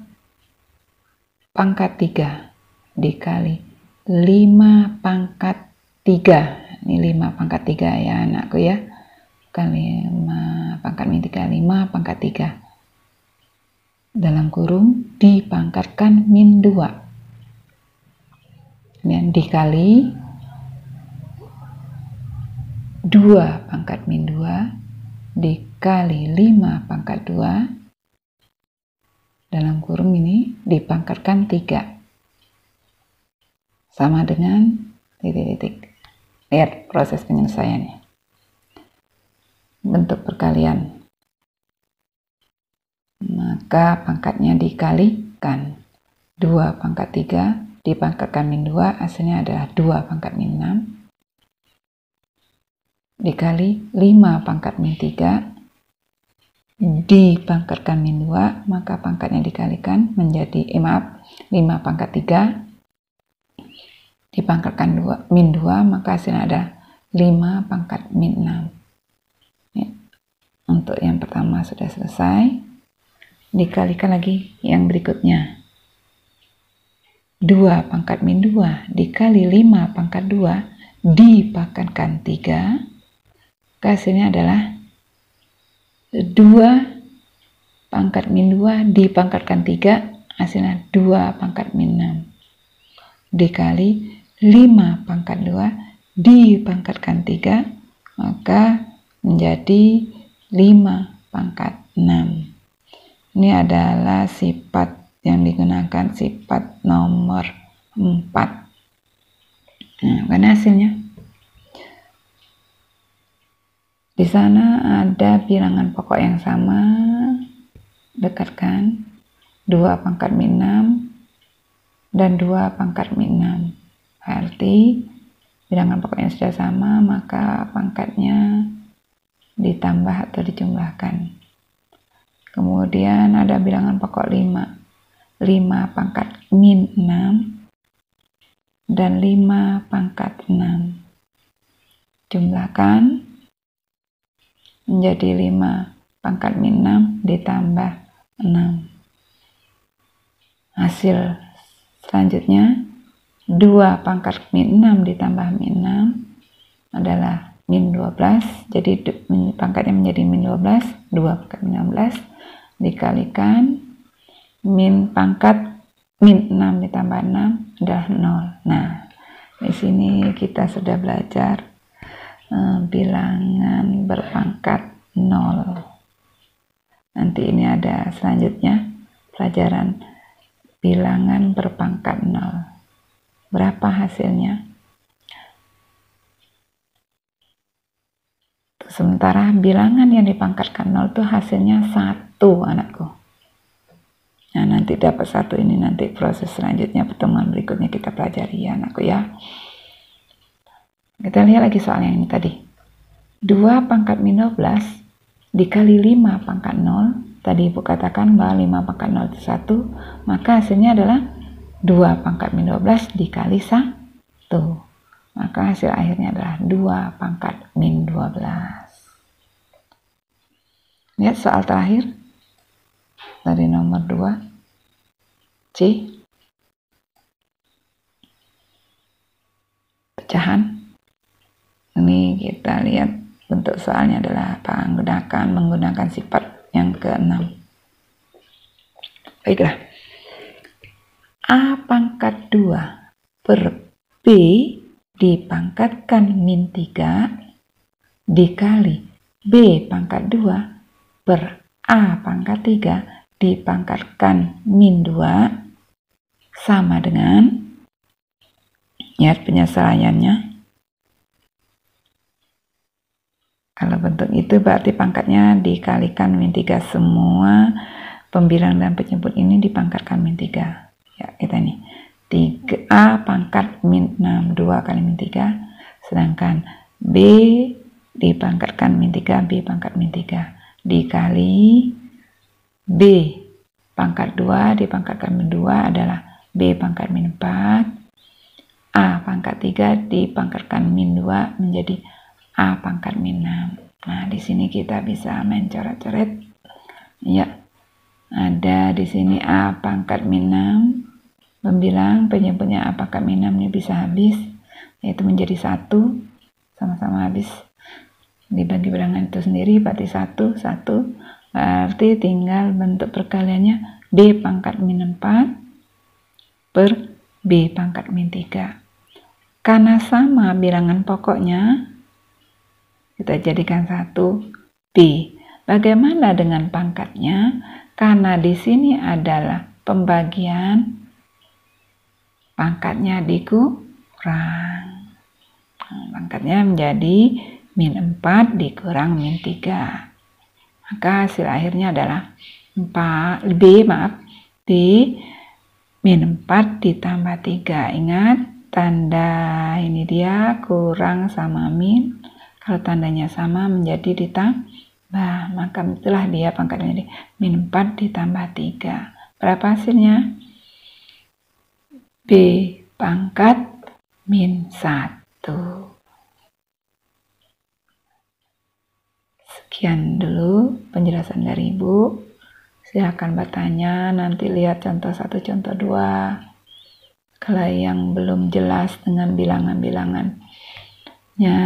pangkat 3 dikali 5 pangkat 3. Ini 5 pangkat 3 ya anakku ya. Bukan 5 pangkat min 3, 5 pangkat 3. Dalam kurung dipangkatkan min 2. Dan dikali 2 pangkat min 2 dikali 5 pangkat 2 dalam kurung ini dipangkatkan 3 sama dengan titik-titik. Lihat proses penyelesaiannya. Bentuk perkalian. Maka pangkatnya dikalikan 2 pangkat 3 dipangkatkan min 2, hasilnya adalah 2 pangkat min 6 dikali 5 pangkat min 3 dipangkatkan min 2, maka pangkatnya dikalikan menjadi 5 pangkat 3 dipangkatkan min 2, maka hasilnya ada 5 pangkat min 6. Ya. Untuk yang pertama sudah selesai. Dikalikan lagi yang berikutnya. 2 pangkat min 2 dikali 5 pangkat 2 dipangkatkan 3, hasilnya adalah 2 pangkat min 2 dipangkatkan 3, hasilnya 2 pangkat min 6 dikali 5 pangkat 2 dipangkatkan 3, maka menjadi 5 pangkat 6. Ini adalah sifat yang digunakan, sifat nomor 4. Nah, mana hasilnya? Di sana ada bilangan pokok yang sama, dekatkan 2 pangkat min 6 dan 2 pangkat min 6. Berarti bilangan pokoknya sudah sama, maka pangkatnya ditambah atau dijumlahkan. Kemudian ada bilangan pokok 5 pangkat min 6 dan 5 pangkat 6. Jumlahkan menjadi 5 pangkat min 6 ditambah 6. Hasil selanjutnya 2 pangkat min 6 ditambah min 6 adalah min 12. Jadi pangkatnya menjadi min 12. 2 pangkat min 12 dikalikan min pangkat min 6 ditambah 6 adalah 0. Nah, di sini kita sudah belajar bilangan berpangkat 0. Nanti ini ada selanjutnya pelajaran bilangan berpangkat 0. Berapa hasilnya? Sementara bilangan yang dipangkatkan 0 itu hasilnya 1, anakku. Nah, nanti dapat 1 ini nanti proses selanjutnya, pertemuan berikutnya kita pelajari ya, anakku ya. Kita lihat lagi soal yang ini tadi. 2 pangkat min 12 dikali 5 pangkat 0. Tadi Ibu katakan bahwa 5 pangkat 0 itu 1, maka hasilnya adalah 2 pangkat min 12 dikali 1. Maka hasil akhirnya adalah 2 pangkat min 12. Lihat soal terakhir dari nomor 2 C. Pecahan. Ini kita lihat bentuk soalnya adalah apa? Menggunakan sifat yang ke-6. Baiklah. A pangkat 2 per B dipangkatkan min 3 dikali B pangkat 2 per A pangkat 3 dipangkatkan min 2 sama dengan, lihat penyesuaiannya. Kalau bentuk itu berarti pangkatnya dikalikan min 3, semua pembilang dan penyebut ini dipangkatkan min 3. Ya, kita ini 3A pangkat min 6, 2 kali min 3, sedangkan B dipangkatkan min 3, B pangkat min 3, dikali B pangkat 2 dipangkatkan min 2 adalah B pangkat min 4, A pangkat 3 dipangkatkan min 2 menjadi A pangkat min 6. Nah, di sini kita bisa main coret-coret. Ya, ada di sini A pangkat min 6. Pembilang penyebutnya A pangkat min 6 ini bisa habis, yaitu menjadi 1, sama-sama habis. Dibagi bilangan itu sendiri berarti 1, 1. Berarti tinggal bentuk perkaliannya B pangkat min 4 per B pangkat min 3. Karena sama bilangan pokoknya, kita jadikan 1 B. Bagaimana dengan pangkatnya? Karena di sini adalah pembagian, pangkatnya dikurang. Pangkatnya menjadi min 4 dikurang min 3. Maka hasil akhirnya adalah B min 4 ditambah 3. Ingat, tanda ini dia kurang sama min. Kalau tandanya sama menjadi ditambah, maka itulah dia pangkatnya. Min 4 ditambah 3. Berapa hasilnya? B pangkat min 1. Sekian dulu penjelasan dari Ibu. Silakan bertanya, nanti lihat contoh 1, contoh 2. Kalau yang belum jelas dengan bilangan-bilangannya,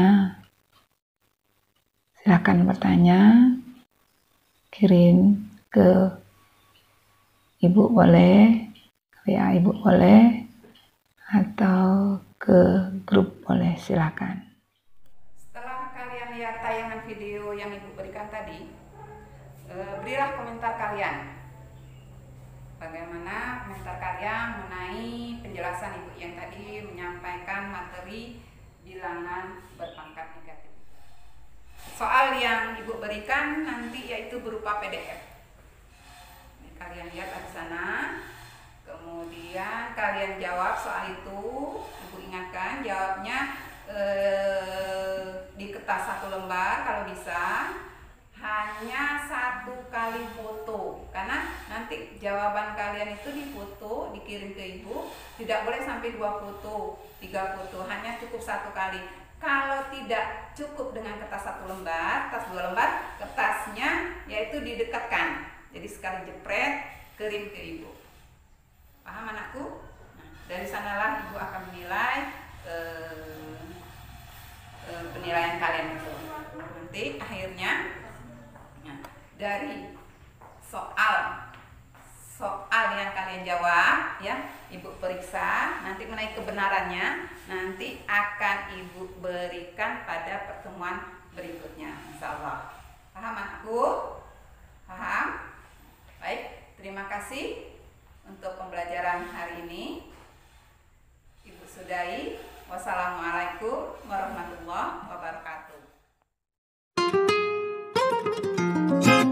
silakan bertanya, kirim ke Ibu boleh, WA Ibu boleh, atau ke grup boleh, silakan. Setelah kalian lihat tayangan video yang Ibu berikan tadi, berilah komentar kalian. Bagaimana komentar kalian mengenai penjelasan Ibu yang tadi menyampaikan materi bilangan berpangkat negatif. Soal yang Ibu berikan nanti yaitu berupa PDF. Ini kalian lihat di sana. Kemudian kalian jawab soal itu. Ibu ingatkan jawabnya di kertas 1 lembar kalau bisa. Hanya 1 kali foto, karena nanti jawaban kalian itu difoto, dikirim ke Ibu, tidak boleh sampai 2 foto, 3 foto, hanya cukup 1 kali. Kalau tidak cukup dengan kertas 1 lembar, kertas 2 lembar, kertasnya yaitu didekatkan, jadi sekali jepret, kirim ke Ibu. Paham anakku? Nah, dari sanalah Ibu akan menilai penilaian kalian itu. Nanti akhirnya dari soal yang kalian jawab ya, Ibu periksa nanti mengenai kebenarannya, nanti akan Ibu berikan pada pertemuan berikutnya, insyaallah. Paham anakku? Paham? Baik, terima kasih untuk pembelajaran hari ini. Ibu sudahi. Wassalamualaikum warahmatullahi wabarakatuh. Assalamualaikum.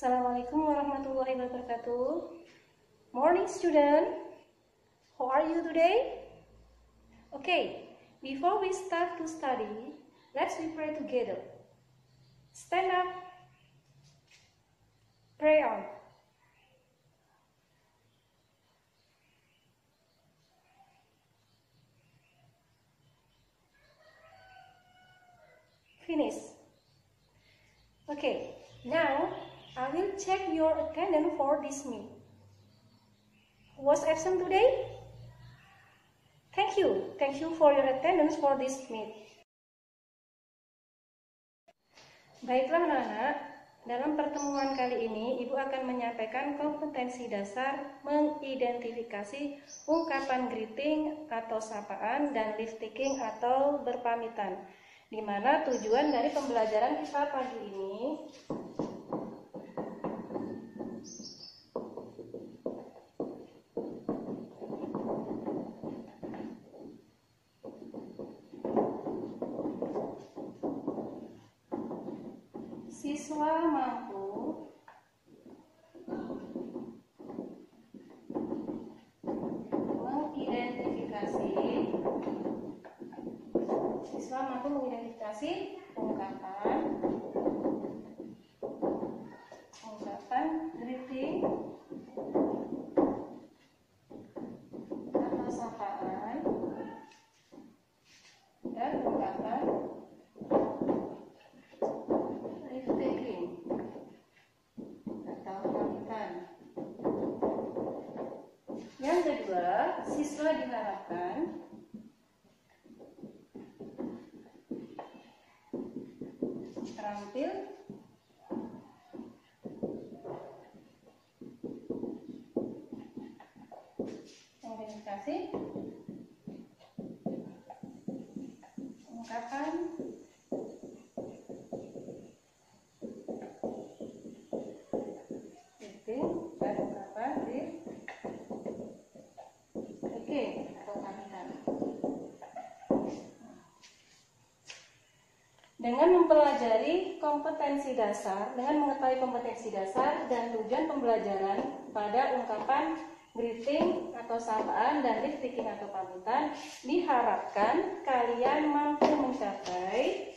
Assalamualaikum warahmatullahi wabarakatuh. Morning student, how are you today? Okay, before we start to study, let's we pray together. Stand up, pray on. Finish. Okay, now I will check your attendance for this meet. Who was absent today? Thank you for your attendance for this meet. Baiklah anak-anak, dalam pertemuan kali ini Ibu akan menyampaikan kompetensi dasar mengidentifikasi ungkapan greeting atau sapaan dan leave taking atau berpamitan, di mana tujuan dari pembelajaran kita pagi ini siswa mampu mengidentifikasi ungkapan greeting atau sapaan dan ungkapan leave taking atau pamitan. Yang kedua, siswa diharapkan terampil ungkapan greeting dan ungkapan greeting atau pamitan. Dengan mempelajari kompetensi dasar, dengan mengetahui kompetensi dasar dan tujuan pembelajaran pada ungkapan greeting atau sapaan dan lift taking atau pamitan, diharapkan kalian mampu mencapai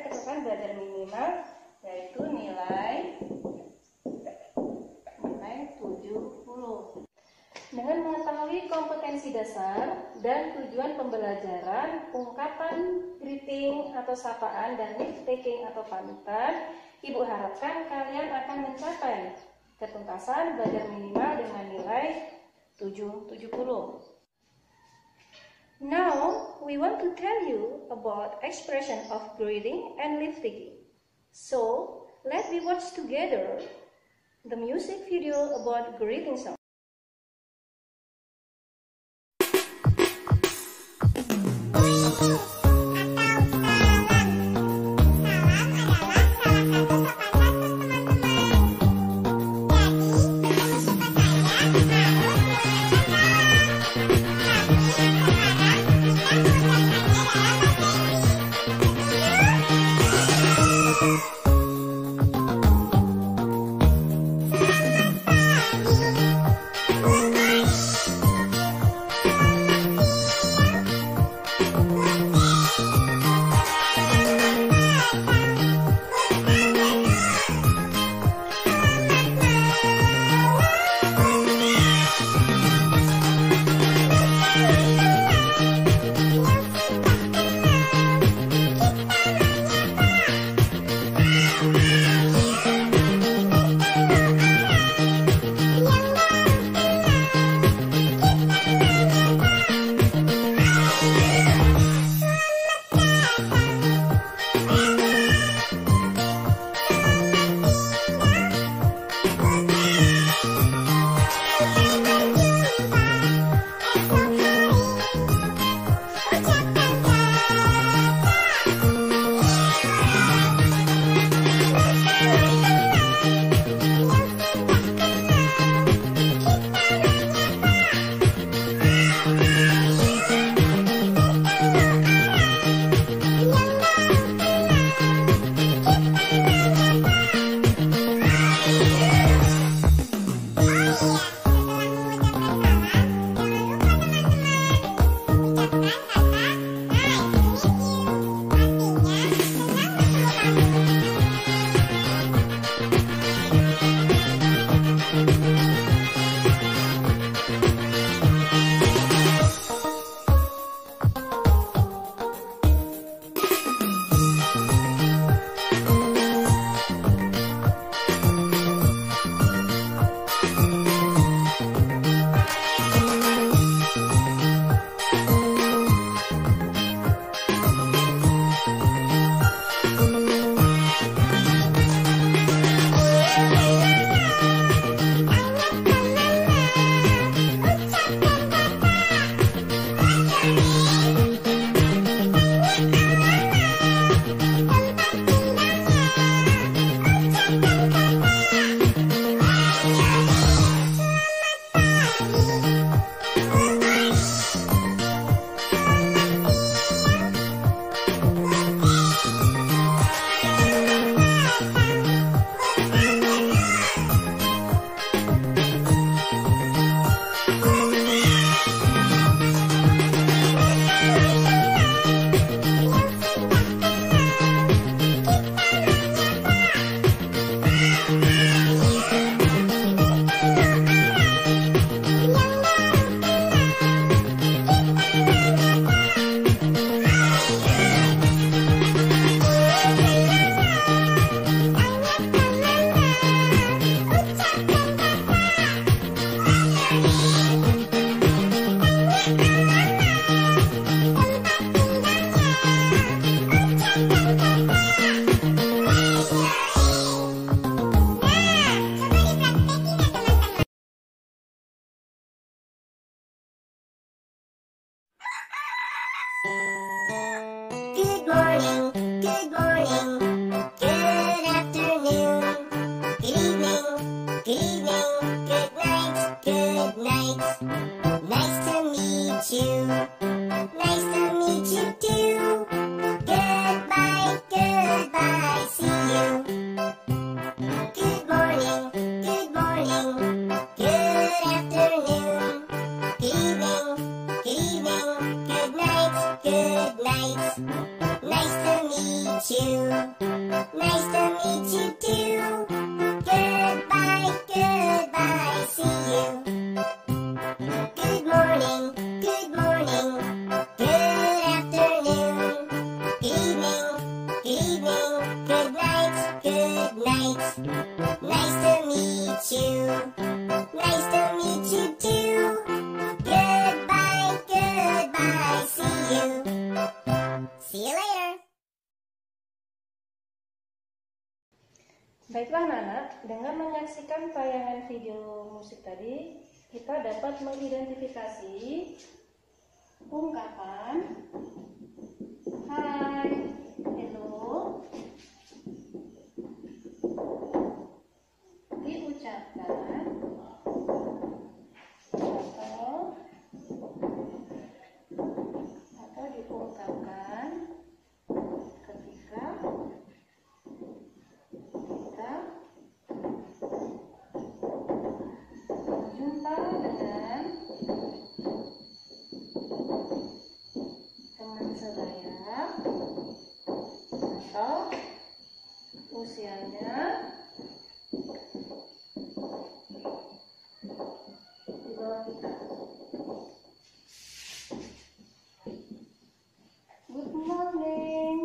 keterampilan belajar minimal, yaitu nilai 70. Dengan mengetahui kompetensi dasar dan tujuan pembelajaran, ungkapan greeting atau sapaan dan lift taking atau pamitan, Ibu harapkan kalian akan mencapai ketuntasan belajar minimal dengan nilai 70. Now, we want to tell you about expression of greeting and lift taking. So, let me watch together the music video about greeting song. Nice to meet you. Nice to meet you too. Goodbye, goodbye, see you. Good morning, good morning. Good afternoon, good evening, good evening. Good night, good night. Nice to meet you. Nice to meet you too. Goodbye, goodbye, see you. See you later. Baiklah anak-anak, dengan menyaksikan tayangan video musik tadi, kita dapat mengidentifikasi ungkapan hai, hello diucapkan atau diungkapkan ketika kita berjumpa dengan teman sebaya atau usianya di bawah kita. Good morning,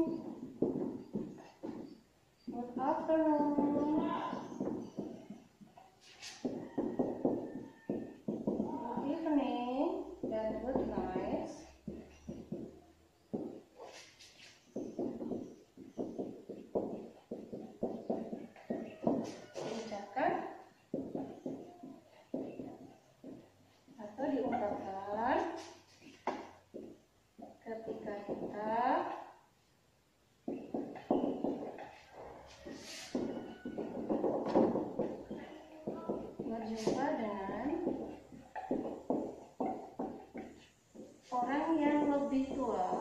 good afternoon, good evening, dan good night. Diucapkan atau diungkapkan ketika kita berjumpa dengan orang yang lebih tua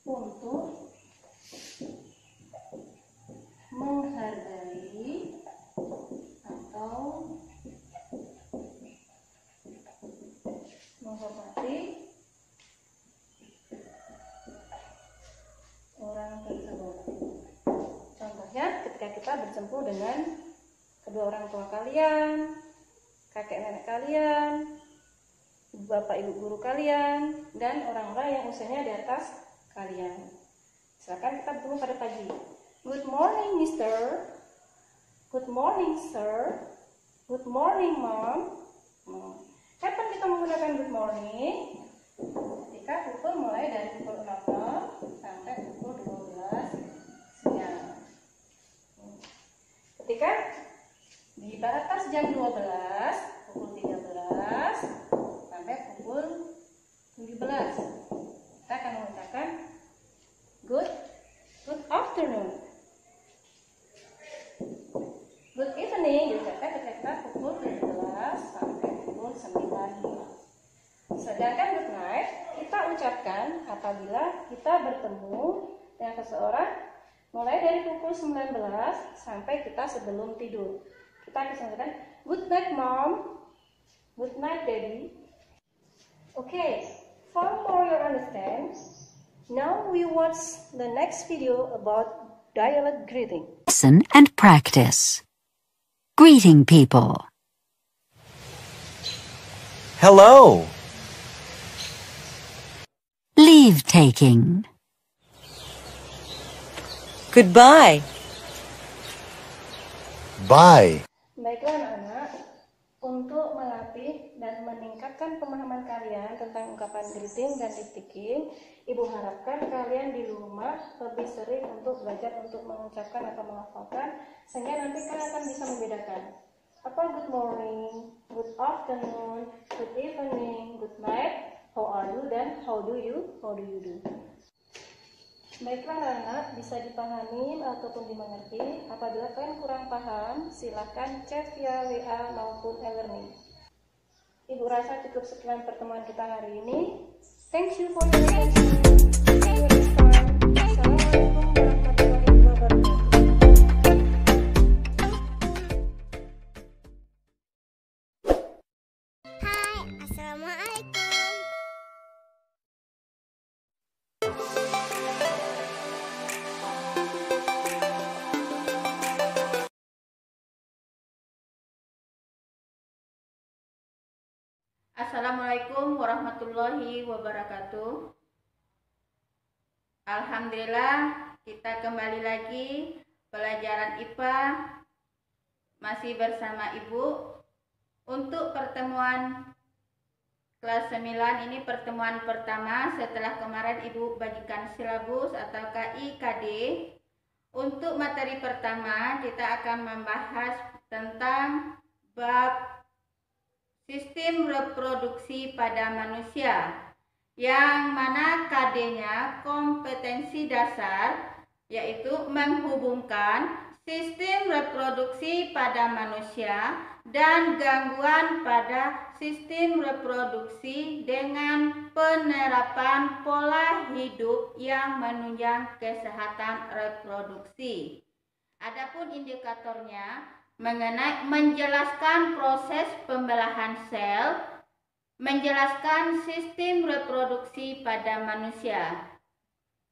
untuk menghargai atau menghormati orang tersebut. Contohnya ketika kita berjumpa dengan kedua orang tua kalian, kakek nenek kalian, bapak ibu guru kalian, dan orang-orang yang usianya di atas kalian. Misalkan kita bertemu pada pagi. Good morning, Mister. Good morning, Sir. Good morning, Mom. Kapan kita menggunakan good morning? Ketika pukul mulai dari pukul 6 sampai pukul 12 siang. Ketika di batas jam 12, pukul 13 sampai pukul 17, kita akan mengucapkan good afternoon. Good evening diucapkan ketika pukul 17 sampai pukul 9. Sedangkan good night kita ucapkan apabila kita bertemu dengan seseorang mulai dari pukul 19 sampai kita sebelum tidur. Kita akan mengatakan good night mom, good night daddy. Okay, for more you understand, now we watch the next video about dialect greeting. Listen and practice. Greeting people. Hello. Leave taking. Goodbye. Bye. Baiklah anak-anak, untuk melatih dan meningkatkan pemahaman kalian tentang ungkapan greeting dan leave taking, Ibu harapkan kalian di rumah lebih sering untuk belajar untuk mengucapkan atau menghafalkan, sehingga nanti kalian akan bisa membedakan apa good morning, good afternoon, good evening, good night, how are you, dan how do you do. Baiklah anak-anak, bisa dipahami ataupun dimengerti. Apabila kalian kurang paham, silahkan chat via WA maupun e-learning. Ibu rasa cukup sekian pertemuan kita hari ini. Thank you for your attention. Assalamualaikum warahmatullahi wabarakatuh. Alhamdulillah, kita kembali lagi pelajaran IPA masih bersama Ibu. Untuk pertemuan kelas 9 ini pertemuan pertama setelah kemarin Ibu bagikan silabus atau KIKD. Untuk materi pertama kita akan membahas tentang bab sistem reproduksi pada manusia, yang mana KD-nya kompetensi dasar, yaitu menghubungkan sistem reproduksi pada manusia dan gangguan pada sistem reproduksi dengan penerapan pola hidup yang menunjang kesehatan reproduksi. Adapun indikatornya mengenai menjelaskan proses pembelahan sel, menjelaskan sistem reproduksi pada manusia.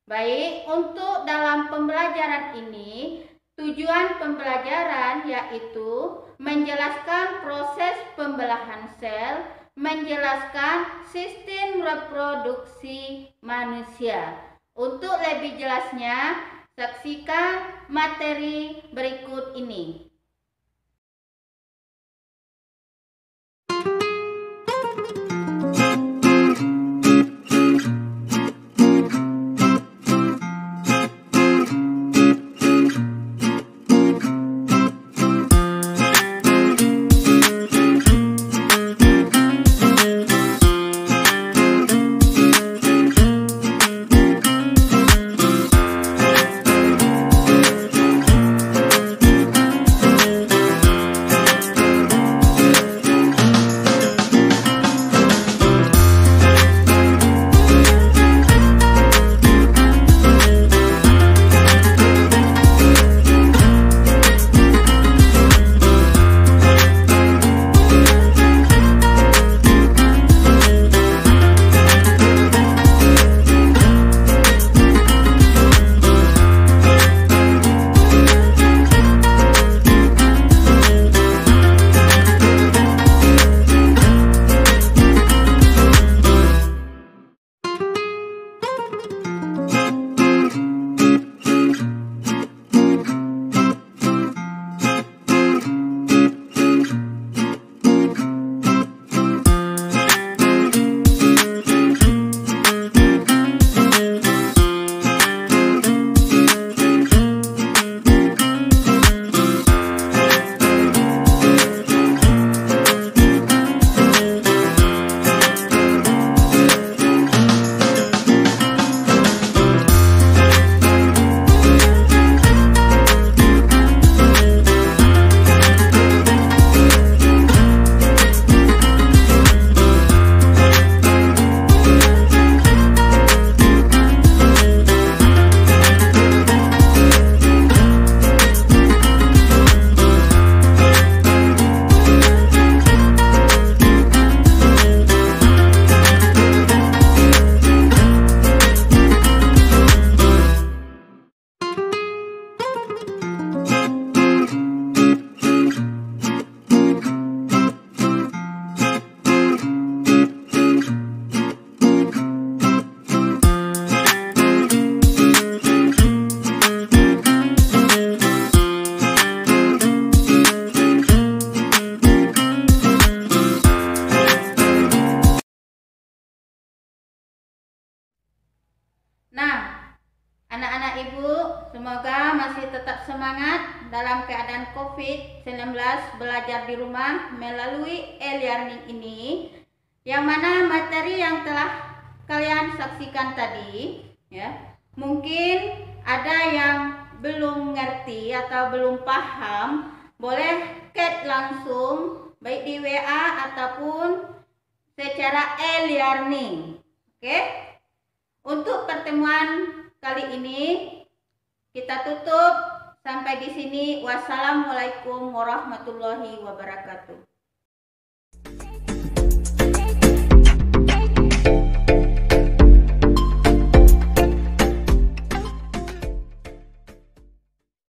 Baik, untuk dalam pembelajaran ini, tujuan pembelajaran yaitu menjelaskan proses pembelahan sel, menjelaskan sistem reproduksi manusia. Untuk lebih jelasnya, saksikan materi berikut ini. Anak-anak Ibu, semoga masih tetap semangat dalam keadaan COVID-19 belajar di rumah melalui e-learning ini, yang mana materi yang telah kalian saksikan tadi, ya, mungkin ada yang belum ngerti atau belum paham, boleh chat langsung baik di WA ataupun secara e-learning. Oke? Untuk pertemuan kali ini kita tutup sampai di sini. Wassalamualaikum warahmatullahi wabarakatuh.